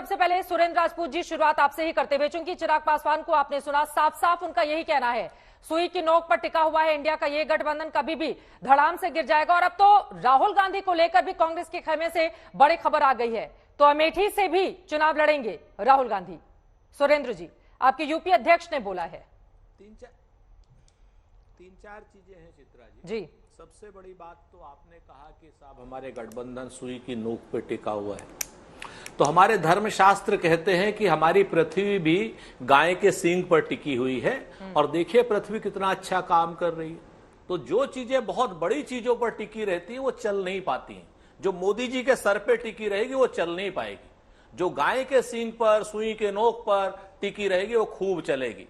सबसे पहले सुरेंद्र राजपूत जी, शुरुआत आपसे ही करते हुए, चूंकि चिराग पासवान को आपने सुना, साफ साफ उनका यही कहना है, सुई की नोक पर टिका हुआ है इंडिया का ये गठबंधन, कभी भी धड़ाम से गिर जाएगा। और अब तो राहुल गांधी को लेकर भी कांग्रेस के खेमे से बड़ी खबर आ गई है, तो अमेठी से भी चुनाव लड़ेंगे राहुल गांधी। सुरेंद्र जी, आपके यूपी अध्यक्ष ने बोला है। तीन चार चीजें हैं चित्रा जी। सबसे बड़ी बात तो आपने कहा कि साहब हमारे गठबंधन सुई की नोक पे टिका हुआ है, तो हमारे धर्मशास्त्र कहते हैं कि हमारी पृथ्वी भी गाय के सींग पर टिकी हुई है। और देखिए पृथ्वी कितना अच्छा काम कर रही है। तो जो चीजें बहुत बड़ी चीजों पर टिकी रहती हैं वो चल नहीं पाती हैं। जो मोदी जी के सर पे टिकी रहेगी वो चल नहीं पाएगी। जो गाय के सींग पर, सुई के नोक पर टिकी रहेगी वो खूब चलेगी।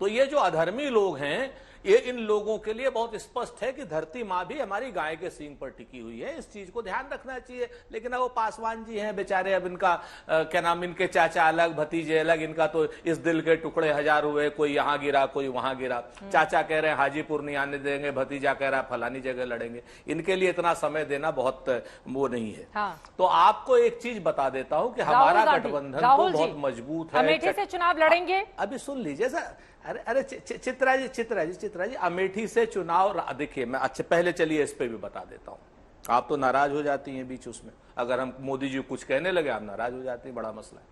तो ये जो अधर्मी लोग हैं, ये इन लोगों के लिए बहुत स्पष्ट है कि धरती माँ भी हमारी गाय के सींग पर टिकी हुई है। इस चीज को ध्यान रखना चाहिए। लेकिन अब वो पासवान जी हैं बेचारे, अब इनका क्या नाम, इनके चाचा अलग, भतीजे अलग, इनका तो इस दिल के टुकड़े हजार हुए, कोई यहाँ गिरा कोई वहां गिरा। चाचा कह रहे हैं हाजीपुर नहीं आने देंगे, भतीजा कह रहा है फलानी जगह लड़ेंगे। इनके लिए इतना समय देना बहुत वो नहीं है। तो आपको एक चीज बता देता हूँ कि हमारा गठबंधन तो बहुत मजबूत है। अमेठी से चुनाव लड़ेंगे। अभी सुन लीजिए सर। अरे चित्रा जी, अमेठी से चुनाव, देखिए मैं अच्छा पहले चलिए इस पे भी बता देता हूं। आप तो नाराज हो जाती हैं बीच उसमें, अगर हम मोदी जी कुछ कहने लगे आप नाराज हो जाती हैं, बड़ा मसला है।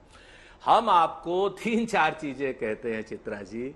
हम आपको 3-4 चीजें कहते हैं चित्रा जी।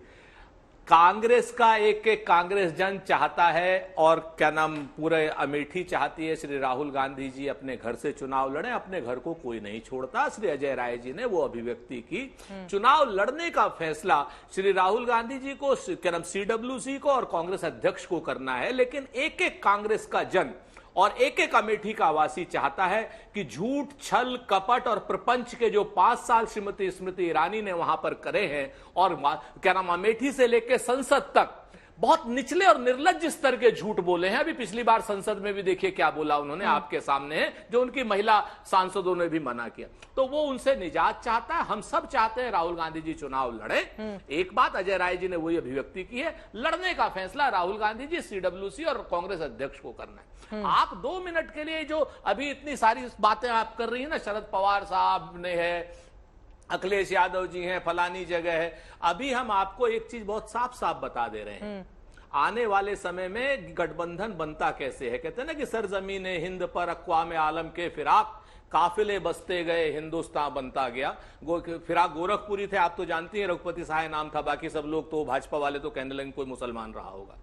कांग्रेस का एक कांग्रेस जन चाहता है, और क्या नाम, पूरे अमेठी चाहती है श्री राहुल गांधी जी अपने घर से चुनाव लड़े। अपने घर को कोई नहीं छोड़ता। श्री अजय राय जी ने वो अभिव्यक्ति की। चुनाव लड़ने का फैसला श्री राहुल गांधी जी को, क्या नाम, CWC को और कांग्रेस अध्यक्ष को करना है। लेकिन एक एक कांग्रेस का जन और एक एक अमेठी का आवासी चाहता है कि झूठ, छल, कपट और प्रपंच के जो 5 साल श्रीमती स्मृति ईरानी ने वहां पर करे हैं, और क्या नाम, अमेठी से लेकर संसद तक बहुत निचले और निर्लज्ज स्तर के झूठ बोले हैं। अभी पिछली बार संसद में भी देखिए क्या बोला उन्होंने, आपके सामने है, जो उनकी महिला सांसदों ने भी मना किया। तो वो उनसे निजात चाहता है। हम सब चाहते हैं राहुल गांधी जी चुनाव लड़े। एक बात अजय राय जी ने वही अभिव्यक्ति की है, लड़ने का फैसला राहुल गांधी जी, CWC और कांग्रेस अध्यक्ष को करना है। आप 2 मिनट के लिए जो अभी इतनी सारी बातें आप कर रही है ना, शरद पवार साहब ने है, अखिलेश यादव जी हैं, फलानी जगह है, अभी हम आपको एक चीज बहुत साफ साफ बता दे रहे हैं। आने वाले समय में गठबंधन बनता कैसे है। कहते हैं ना कि सरजमीने हिंद पर अक़वाम आलम के फिराक, काफिले बसते गए हिंदुस्तान बनता गया। फिराक गोरखपुरी थे, आप तो जानती हैं, रघुपति सहाय नाम था। बाकी सब लोग तो भाजपा वाले तो कहने लगे कोई मुसलमान रहा होगा।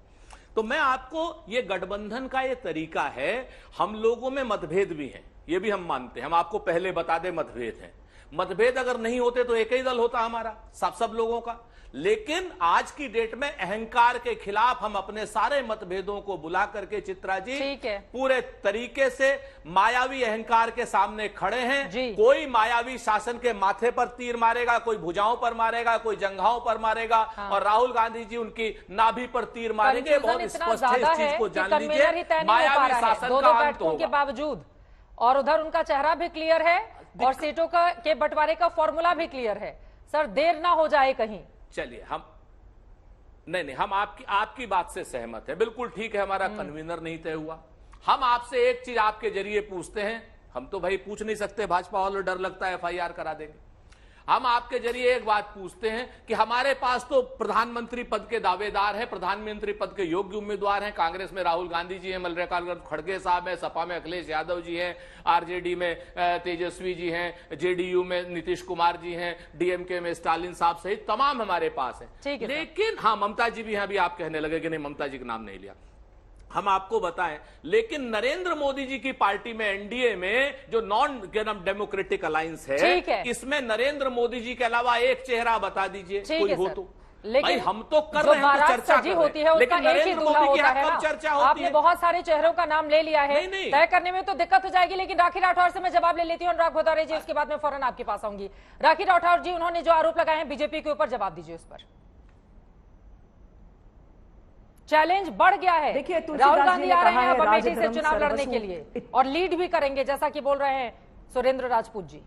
तो मैं आपको, ये गठबंधन का ये तरीका है। हम लोगों में मतभेद भी हैं, ये भी हम मानते हैं। हम आपको पहले बता दें मतभेद हैं। मतभेद अगर नहीं होते तो एक ही दल होता हमारा, सब लोगों का। लेकिन आज की डेट में अहंकार के खिलाफ हम अपने सारे मतभेदों को बुला करके चित्रा जी पूरे तरीके से मायावी अहंकार के सामने खड़े हैं। कोई मायावी शासन के माथे पर तीर मारेगा, कोई भुजाओं पर मारेगा, कोई जंघाओं पर मारेगा, और राहुल गांधी जी उनकी नाभि पर तीर मारेंगे। बहुत स्पष्ट है, इस चीज को जान लीजिए। मायावी शासन का अंत होगा। के बावजूद, और उधर उनका चेहरा भी क्लियर है और सीटों के बंटवारे का फॉर्मूला भी क्लियर है। सर, देर ना हो जाए कहीं। चलिए, हम हम आपकी बात से सहमत है, बिल्कुल ठीक है। हमारा कन्वीनर नहीं तय हुआ। हम आपसे एक चीज आपके जरिए पूछते हैं, हम तो भाई पूछ नहीं सकते, भाजपा वालों डर लगता है FIR करा देंगे। हम आपके जरिए एक बात पूछते हैं कि हमारे पास तो प्रधानमंत्री पद के दावेदार हैं, प्रधानमंत्री पद के योग्य उम्मीदवार हैं। कांग्रेस में राहुल गांधी जी हैं, मल्लिकार्जुन खड़गे साहब हैं, सपा में अखिलेश यादव जी हैं, RJD में तेजस्वी जी हैं, JDU में नीतीश कुमार जी हैं, DMK में स्टालिन साहब सहित तमाम हमारे पास हैं। लेकिन हाँ, ममता जी भी हैं। अभी आप कहने लगे कि नहीं, ममता जी का नाम नहीं लिया। हम आपको बताएं, लेकिन नरेंद्र मोदी जी की पार्टी में, NDA में, जो नॉन डेमोक्रेटिक अलायंस है, इसमें नरेंद्र मोदी जी के अलावा एक चेहरा बता दीजिए कोई हो तो। लेकिन हम तो कर रहे हैं, चर्चा होती है, लेकिन नरेंद्र मोदी की कब चर्चा होती है? आपने बहुत सारे चेहरों का नाम ले लिया है, तय करने में तो दिक्कत हो जाएगी। लेकिन राखी राठौर से मैं जवाब ले लेती हूँ। अनुराग भदौरे जी, उसके बाद में फौरन आपके पास आऊंगी। राखी राठौर जी, उन्होंने जो आरोप लगाए हैं बीजेपी के ऊपर, जवाब दीजिए उस पर। चैलेंज बढ़ गया है। देखिए, राहुल गांधी आ रहे हैं अब अमेठी से चुनाव लड़ने के लिए, और लीड भी करेंगे, जैसा कि बोल रहे हैं सुरेंद्र राजपूत जी।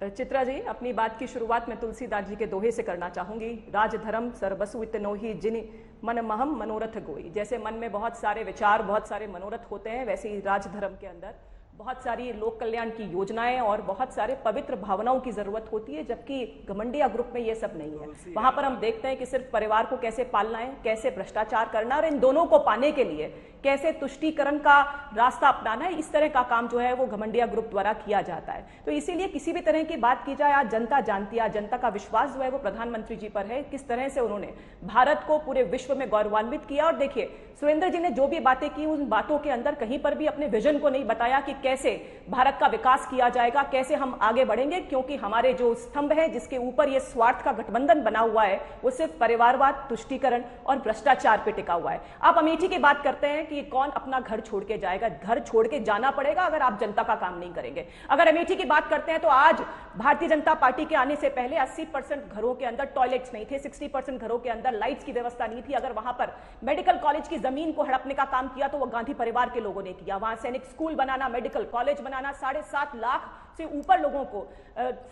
चित्रा जी, अपनी बात की शुरुआत मैं तुलसीदास जी के दोहे से करना चाहूंगी। राज धर्म सर्वसु इतनो ही जिन मन महम मनोरथ गोई। जैसे मन में बहुत सारे विचार, बहुत सारे मनोरथ होते हैं, वैसे ही राज धर्म के अंदर बहुत सारी लोक कल्याण की योजनाएं और बहुत सारे पवित्र भावनाओं की जरूरत होती है, जबकि घमंडिया ग्रुप में ये सब नहीं है। वहां पर हम देखते हैं कि सिर्फ परिवार को कैसे पालना है, कैसे भ्रष्टाचार करना, और इन दोनों को पाने के लिए कैसे तुष्टीकरण का रास्ता अपनाना है, इस तरह का काम जो है वो घमंडिया ग्रुप द्वारा किया जाता है। तो इसीलिए किसी भी तरह की बात की जाए, आज जनता जानती है, आज जनता का विश्वास जो है वो प्रधानमंत्री जी पर है, किस तरह से उन्होंने भारत को पूरे विश्व में गौरवान्वित किया। और देखिए, सुरेंद्र जी ने जो भी बातें की, उन बातों के अंदर कहीं पर भी अपने विजन को नहीं बताया कि कैसे भारत का विकास किया जाएगा, कैसे हम आगे बढ़ेंगे, क्योंकि हमारे जो स्तंभ है जिसके ऊपर ये स्वार्थ का गठबंधन बना हुआ है, वो सिर्फ परिवारवाद, तुष्टीकरण और भ्रष्टाचार पे टिका हुआ है। आप अमेठी की बात करते हैं कि कौन अपना घर छोड़ के जाएगा, घर छोड़ के जाना पड़ेगा अगर आप जनता का काम नहीं करेंगे। अगर अमेठी की बात करते हैं तो आज भारतीय जनता पार्टी के आने से पहले 80% घरों के अंदर टॉयलेट्स नहीं थे, 60% घरों के अंदर लाइट्स की व्यवस्था नहीं थी। अगर वहां पर मेडिकल कॉलेज की जमीन को हड़पने का काम किया तो वो गांधी परिवार के लोगों ने किया। वहां सैनिक स्कूल बनाना, मेडिकल कॉलेज बनाना, 7.5 लाख से ऊपर लोगों को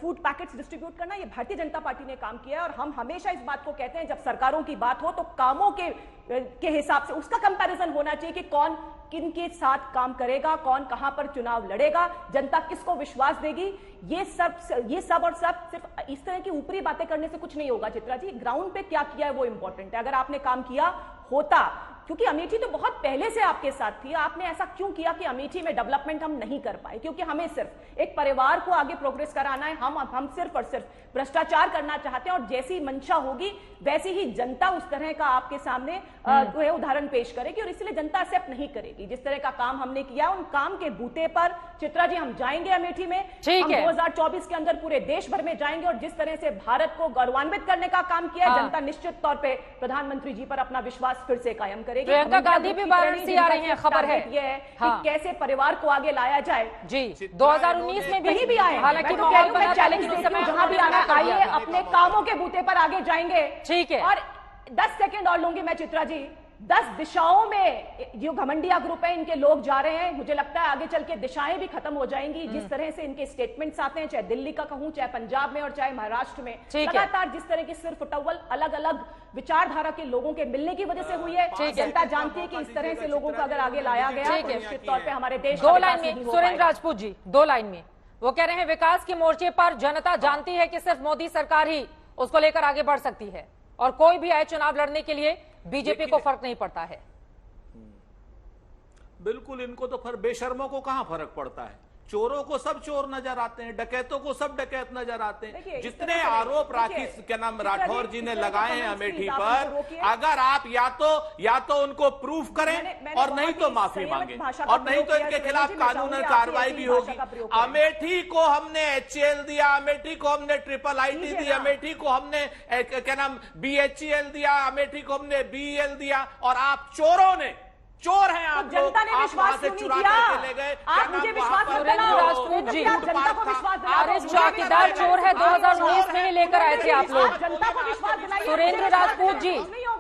फूड पैकेट्स डिस्ट्रीब्यूट करना, ये भारतीय जनता पार्टी ने काम किया है। और हम हमेशा इस बात को कहते हैं, जब सरकारों की बात हो तो कामों के हिसाब से उसका कंपैरिजन होना चाहिए कि कौन किन के साथ काम करेगा, कौन कहां पर चुनाव लड़ेगा, जनता किसको विश्वास देगी। ये सब और सब सिर्फ इस तरह की ऊपरी बातें करने से कुछ नहीं होगा। चित्रा जी, ग्राउंड पे क्या किया है वो इंपॉर्टेंट है। अगर आपने काम किया होता, क्योंकि अमेठी तो बहुत पहले से आपके साथ थी, आपने ऐसा क्यों किया कि अमेठी में डेवलपमेंट हम नहीं कर पाए? क्योंकि हमें सिर्फ एक परिवार को आगे प्रोग्रेस कराना है, हम सिर्फ और सिर्फ भ्रष्टाचार करना चाहते हैं। और जैसी मंशा होगी वैसी ही जनता उस तरह का आपके सामने जो है उदाहरण पेश करेगी, और इसलिए जनता एक्सेप्ट नहीं करेगी। जिस तरह का काम हमने किया, उन काम के बूते पर चित्रा जी हम जाएंगे अमेठी में, हम 2024 के अंदर पूरे देश भर में जाएंगे। और जिस तरह से भारत को गौरवान्वित करने का काम किया, जनता निश्चित तौर पर प्रधानमंत्री जी पर अपना विश्वास फिर से कायम करेगी। प्रियंका गांधी भी वाराणसी आ रही हैं, खबर है ये है कि कैसे परिवार को आगे लाया जाए। जी, 2019 में कहीं भी आए, हालांकि चैलेंज देती हूं, जहां भी आना आइए, अपने कामों के बूते पर आगे जाएंगे। ठीक है। और 10 सेकंड और लूंगी मैं चित्रा जी। 10 दिशाओं में जो घमंडिया ग्रुप है, इनके लोग जा रहे हैं, मुझे लगता है आगे चल के दिशाएं भी खत्म हो जाएंगी। जिस तरह से इनके स्टेटमेंट्स आते हैं, चाहे दिल्ली का कहूं, चाहे पंजाब में और चाहे महाराष्ट्र में, लगातार जिस तरह की सिर्फ टवल अलग अलग विचारधारा के लोगों के मिलने की वजह से हुई है। जनता जानती है कि इस तरह से लोगों को अगर आगे लाया गया तो निश्चित तौर पर हमारे देश दो लाइन में सुरेंद्र राजपूत जी, 2 लाइन में वो कह रहे हैं विकास के मोर्चे पर जनता जानती है कि सिर्फ मोदी सरकार ही उसको लेकर आगे बढ़ सकती है, और कोई भी आए चुनाव लड़ने के लिए बीजेपी को फर्क नहीं पड़ता है। बिल्कुल, इनको तो बेशर्मों को कहां फर्क पड़ता है। चोरों को सब चोर नजर आते हैं, डकैतों को सब डकैत नजर आते हैं। जितने आरोप राठौर जी ने लगाए हैं अमेठी पर, अगर आप या तो उनको प्रूफ करें और नहीं तो माफी मांगे, और नहीं तो इनके खिलाफ कानूनी कार्रवाई भी होगी। अमेठी को हमने HAL दिया, अमेठी को हमने IIIT दी, अमेठी को हमने BHEL दिया, अमेठी को हमने BEL दिया, और आप चोरों ने, चोर हैं आप, जनता ने विश्वास क्यों नहीं किया? ले गए। आप मुझे विश्वास मत दिलाओ, राजपूत जी, जनता को विश्वास दिलाओ। चौकीदार चोर है 2019 में ही लेकर आए थे आप लोग। जनता को विश्वास दिलाइए। सुरेंद्र राजपूत जी,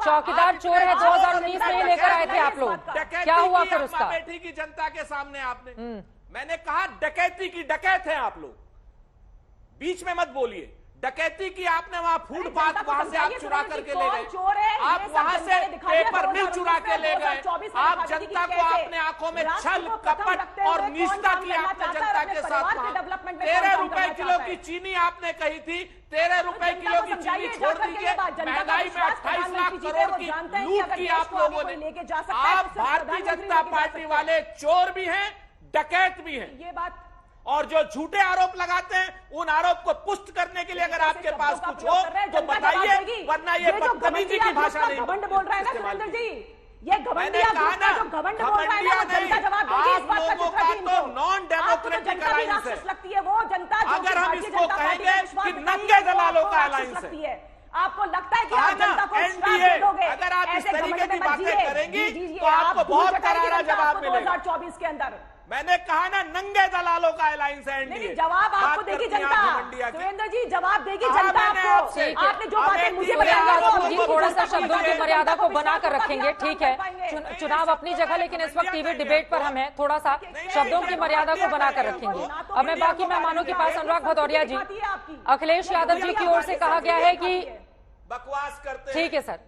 चौकीदार चोर है 2019 में ही लेकर आए थे आप लोग, क्या हुआ फिर उसका? अमेठी की जनता के सामने आपने, मैंने कहा डकैती की डकैत है आप लोग, बीच में मत बोलिए। डकैती की आपने वहां फूटपाथ, वहां से आप चुरा करके ले गए, आप वहां से पेपर मिल चुरा के ले गए, आप जनता को आपने आंखों में छल, कपट और निष्ठा की आपने जनता के साथ। 13 रुपए किलो की चीनी आपने कही थी, 13 रुपए किलो की चीनी छोड़ दीजिए। महंगाई में 28 लाख करोड़ की लूट की आप लोगों ने। आप भारतीय जनता पार्टी वाले चोर भी हैं, डकैत भी हैं। ये बात, और जो झूठे आरोप लगाते हैं, उन आरोप को पुष्ट करने के लिए अगर आपके पास कुछ हो तो बताइए, वरना ये बदतमीजी की भाषा नहीं। घमंड बोल रहा है ना सुरेंद्र जी, ये घमंडिया ग्रुप का जो घमंड बोल रहा है ना, जनता जवाब देगी इस बात का। चित्रा जी, तो नॉन डेमोक्रेटिक अलायंस है, लगती है वो जनता जो अगर हम इसको कहेंगे कि नंगे दलालों का अलायंस है। आपको लगता है कि आप जनता को एनडीए, अगर आप इस तरीके की बातें करेंगे तो आपको बहुत करारा जवाब मिलेगा 2024 के अंदर। मैंने कहा ना, नंगे दलालों का अलायंस है एनडीए। नहीं, जवाब आपको देगी जनता। सुरेंद्र जी, जवाब देगी जनता आपको। आपने जो बातें मुझे बताई, थोड़ा सा शब्दों की मर्यादा को बनाकर रखेंगे, ठीक है। चुनाव अपनी जगह, लेकिन इस वक्त टीवी डिबेट पर हम हैं, थोड़ा सा शब्दों की मर्यादा को बनाकर रखेंगे। अब मैं बाकी मेहमानों के पास, अनुराग भदौरिया जी, अखिलेश यादव जी की ओर से कहा गया है कि बकवास करते हैं। ठीक है सर।